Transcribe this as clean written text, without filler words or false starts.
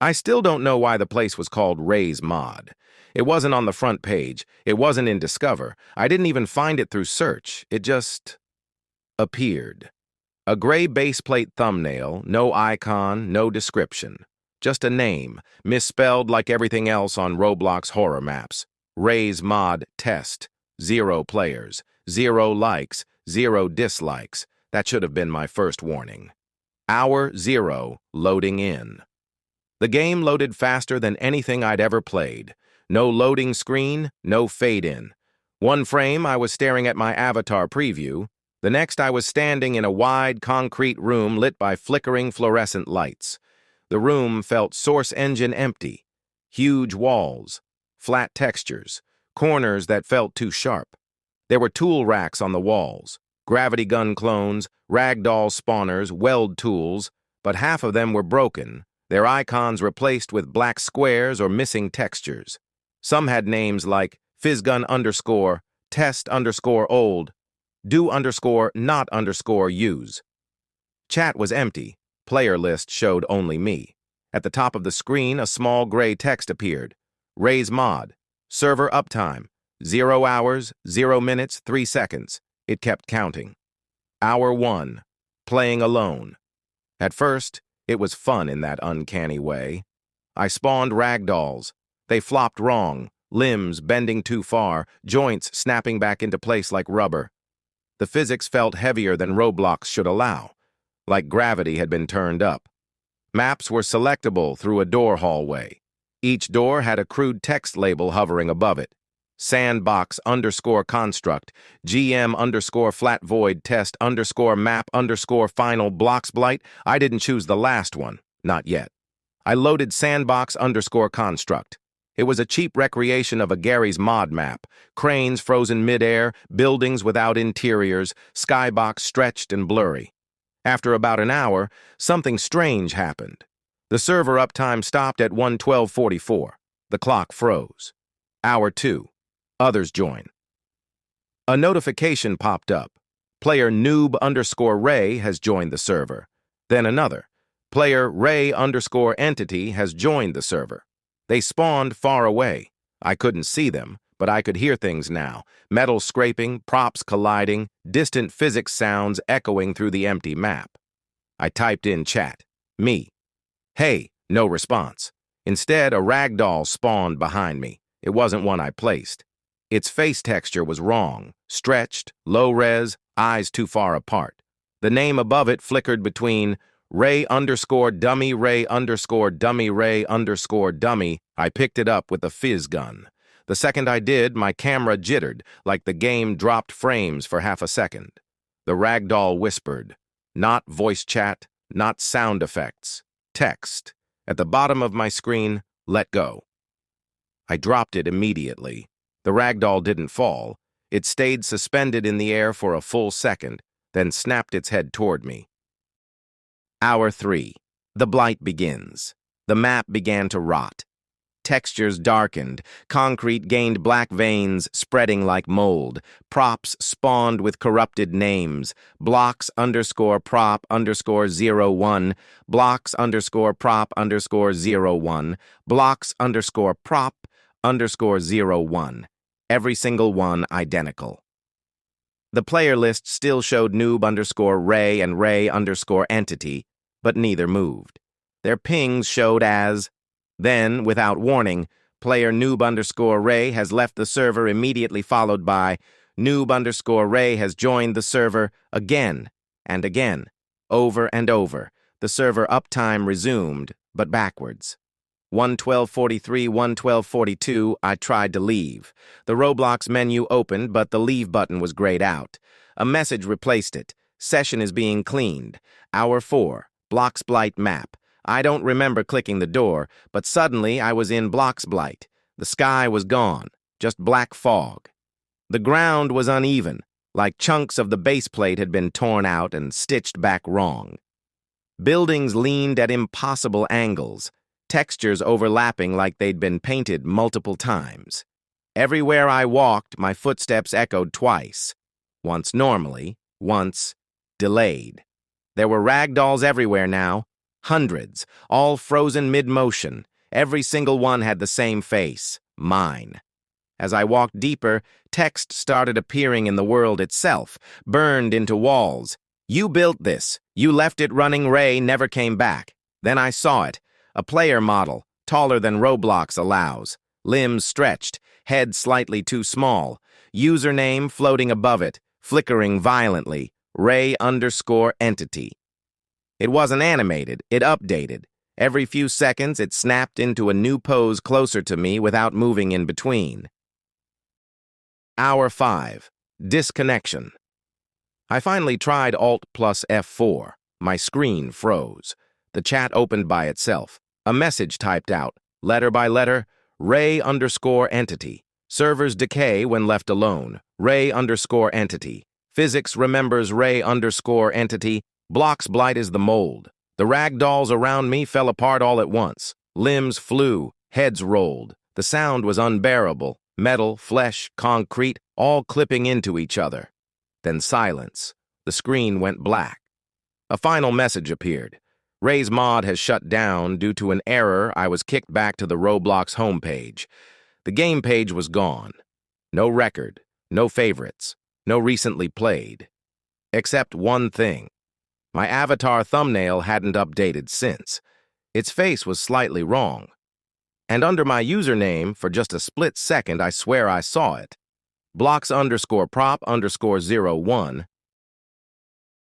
I still don't know why the place was called Ray's Mod. It wasn't on the front page. It wasn't in Discover. I didn't even find it through search. It just appeared. A gray baseplate thumbnail, no icon, no description. Just a name, misspelled like everything else on Roblox horror maps. Ray's Mod Test. 0 players. 0 likes. 0 dislikes. That should have been my first warning. Hour 0, loading in. The game loaded faster than anything I'd ever played. No loading screen, no fade-in. One frame, I was staring at my avatar preview. The next, I was standing in a wide, concrete room lit by flickering fluorescent lights. The room felt source engine empty. Huge walls, flat textures, corners that felt too sharp. There were tool racks on the walls, gravity gun clones, ragdoll spawners, weld tools, but half of them were broken, their icons replaced with black squares or missing textures. Some had names like fizzgun_, test_old, do_not_use. Chat was empty. Player list showed only me. At the top of the screen, a small gray text appeared. Ray's Mod. Server uptime. 0 hours, 0 minutes, 3 seconds. It kept counting. Hour 1. Playing alone. At first, it was fun in that uncanny way. I spawned ragdolls. They flopped wrong, limbs bending too far, joints snapping back into place like rubber. The physics felt heavier than Roblox should allow, like gravity had been turned up. Maps were selectable through a door hallway. Each door had a crude text label hovering above it. Sandbox_construct, GM_flat void test _map_final Bloxblight. I didn't choose the last one, not yet. I loaded Sandbox_construct. It was a cheap recreation of a Gary's Mod map. Cranes frozen midair, buildings without interiors, skybox stretched and blurry. After about an hour, something strange happened. The server uptime stopped at 1:12:44. The clock froze. Hour 2. Others join. A notification popped up. Player noob_Ray has joined the server. Then another. Player Ray_entity has joined the server. They spawned far away. I couldn't see them, but I could hear things now. Metal scraping, props colliding, distant physics sounds echoing through the empty map. I typed in chat. Me. Hey, no response. Instead, a ragdoll spawned behind me. It wasn't one I placed. Its face texture was wrong, stretched, low-res, eyes too far apart. The name above it flickered between Ray_dummy, Ray_dummy, Ray_dummy. I picked it up with a fizz gun. The second I did, my camera jittered, like the game dropped frames for half a second. The ragdoll whispered, not voice chat, not sound effects, text. At the bottom of my screen, let go. I dropped it immediately. The ragdoll didn't fall. It stayed suspended in the air for a full second, then snapped its head toward me. Hour 3. The blight begins. The map began to rot. Textures darkened. Concrete gained black veins, spreading like mold. Props spawned with corrupted names. Blocks_prop_01. Blocks_prop_01. Blocks_prop_01. Every single one identical. The player list still showed noob_Ray and Ray_entity, but neither moved. Their pings showed as, then, without warning, player noob_Ray has left the server, immediately followed by noob_Ray has joined the server again and again, over and over. The server uptime resumed, but backwards. 1:12:43, 1:12:42, I tried to leave. The Roblox menu opened, but the leave button was grayed out. A message replaced it. Session is being cleaned. Hour 4, Bloxblight map. I don't remember clicking the door, but suddenly I was in Bloxblight. The sky was gone, just black fog. The ground was uneven, like chunks of the base plate had been torn out and stitched back wrong. Buildings leaned at impossible angles, textures overlapping like they'd been painted multiple times. Everywhere I walked, my footsteps echoed twice. Once normally, once delayed. There were ragdolls everywhere now, Hundreds, all frozen mid-motion. Every single one had the same face, mine. As I walked deeper, text started appearing in the world itself, burned into walls. You built this. You left it running. Ray never came back. Then I saw it. A player model, taller than Roblox allows. Limbs stretched, head slightly too small. Username floating above it, flickering violently. Ray_entity. It wasn't animated, it updated. Every few seconds, it snapped into a new pose closer to me without moving in between. Hour 5. Disconnection. I finally tried Alt plus F4. My screen froze. The chat opened by itself. A message typed out, letter by letter, Ray_entity. Servers decay when left alone. Ray_entity. Physics remembers Ray_entity. Bloxblight is the mold. The rag dolls around me fell apart all at once. Limbs flew, heads rolled. The sound was unbearable. Metal, flesh, concrete, all clipping into each other. Then silence. The screen went black. A final message appeared. Ray's mod has shut down due to an error. I was kicked back to the Roblox homepage. The game page was gone. No record, no favorites, no recently played. Except one thing. My avatar thumbnail hadn't updated since. Its face was slightly wrong. And under my username, for just a split second, I swear I saw it. Blox_prop_01